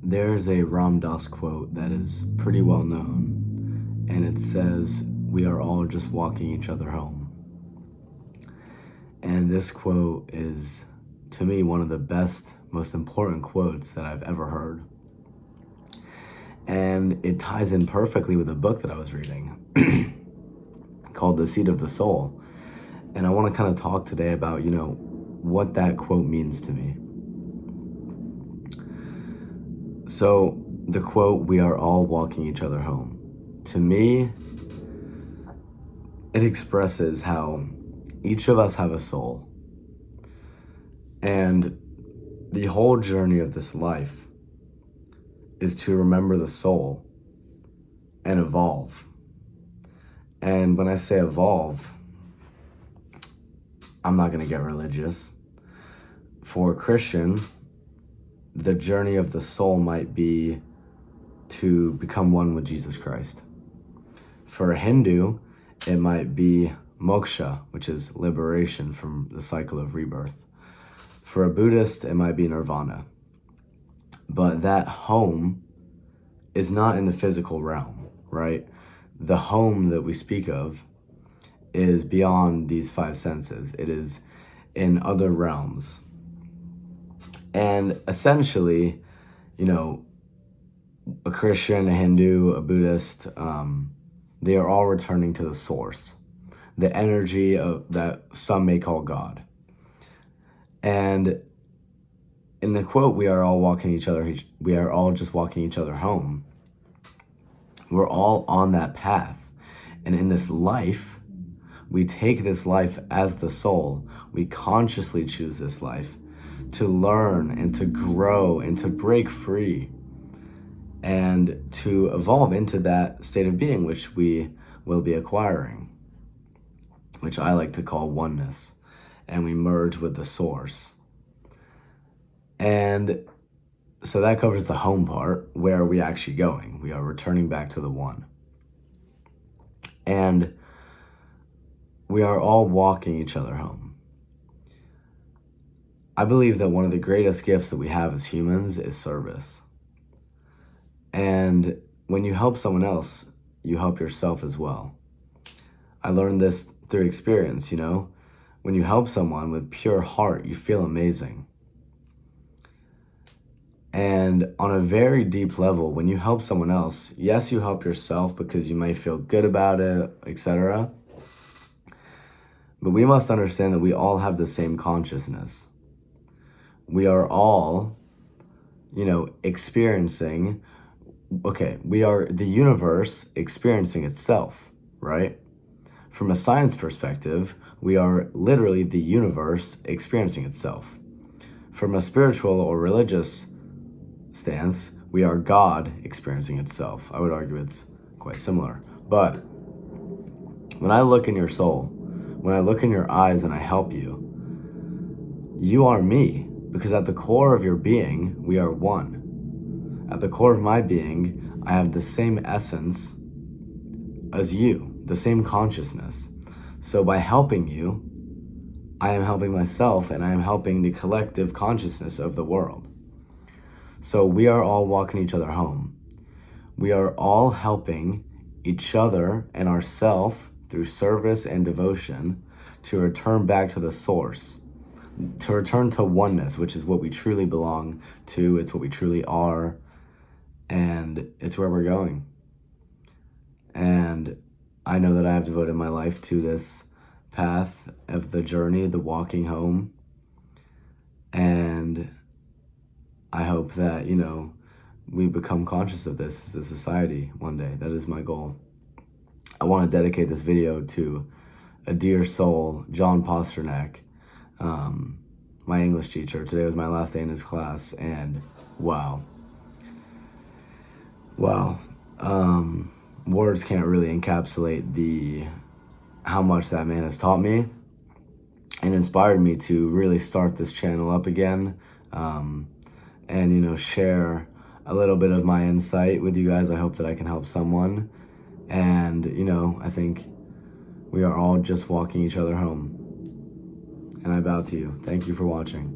There's a Ram Dass quote that is pretty well known, and it says, "We are all just walking each other home." And this quote is, to me, one of the best, most important quotes that I've ever heard. And it ties in perfectly with a book that I was reading called The Seat of the Soul. And I want to kind of talk today about, what that quote means to me. So the quote, "We are all walking each other home," to me, it expresses how each of us have a soul. And the whole journey of this life is to remember the soul and evolve. And when I say evolve, I'm not going to get religious. For a Christian, the journey of the soul might be to become one with Jesus Christ. For a Hindu, it might be moksha, which is liberation from the cycle of rebirth. For a Buddhist, it might be nirvana. But that home is not in the physical realm, right? The home that we speak of is beyond these five senses. It is in other realms. And essentially, a Christian, a Hindu, a Buddhist, they are all returning to the source, the energy of that some may call God. And in the quote, we are all just walking each other home. We're all on that path. And in this life, we take this life as the soul. We consciously choose this life to learn and to grow and to break free and to evolve into that state of being which we will be acquiring, which I like to call oneness, and we merge with the source. And so that covers the home part. Where are we actually going? We are returning back to the one. And we are all walking each other home. I believe that one of the greatest gifts that we have as humans is service. And when you help someone else, you help yourself as well. I learned this through experience, When you help someone with pure heart, you feel amazing. And on a very deep level, when you help someone else, yes, you help yourself because you may feel good about it, etc. But we must understand that we all have the same consciousness. We are all, experiencing, we are the universe experiencing itself, right? From a science perspective, we are literally the universe experiencing itself. From a spiritual or religious stance, we are God experiencing itself. I would argue it's quite similar. But when I look in your soul, when I look in your eyes and I help you, you are me, because at the core of your being, we are one. At the core of my being, I have the same essence as you, the same consciousness. So by helping you, I am helping myself and I am helping the collective consciousness of the world. So we are all walking each other home. We are all helping each other and ourselves through service and devotion to return back to the source, to return to oneness, which is what we truly belong to. It's what we truly are, and it's where we're going. And I know that I have devoted my life to this path of the journey, the walking home. And I hope that, we become conscious of this as a society one day. That is my goal. I want to dedicate this video to a dear soul, Jon Posternack, my English teacher. Today was my last day in his class, and wow. Words can't really encapsulate how much that man has taught me and inspired me to really start this channel up again, and share a little bit of my insight with you guys. I hope that I can help someone, and I think we are all just walking each other home. And I bow to you. Thank you for watching.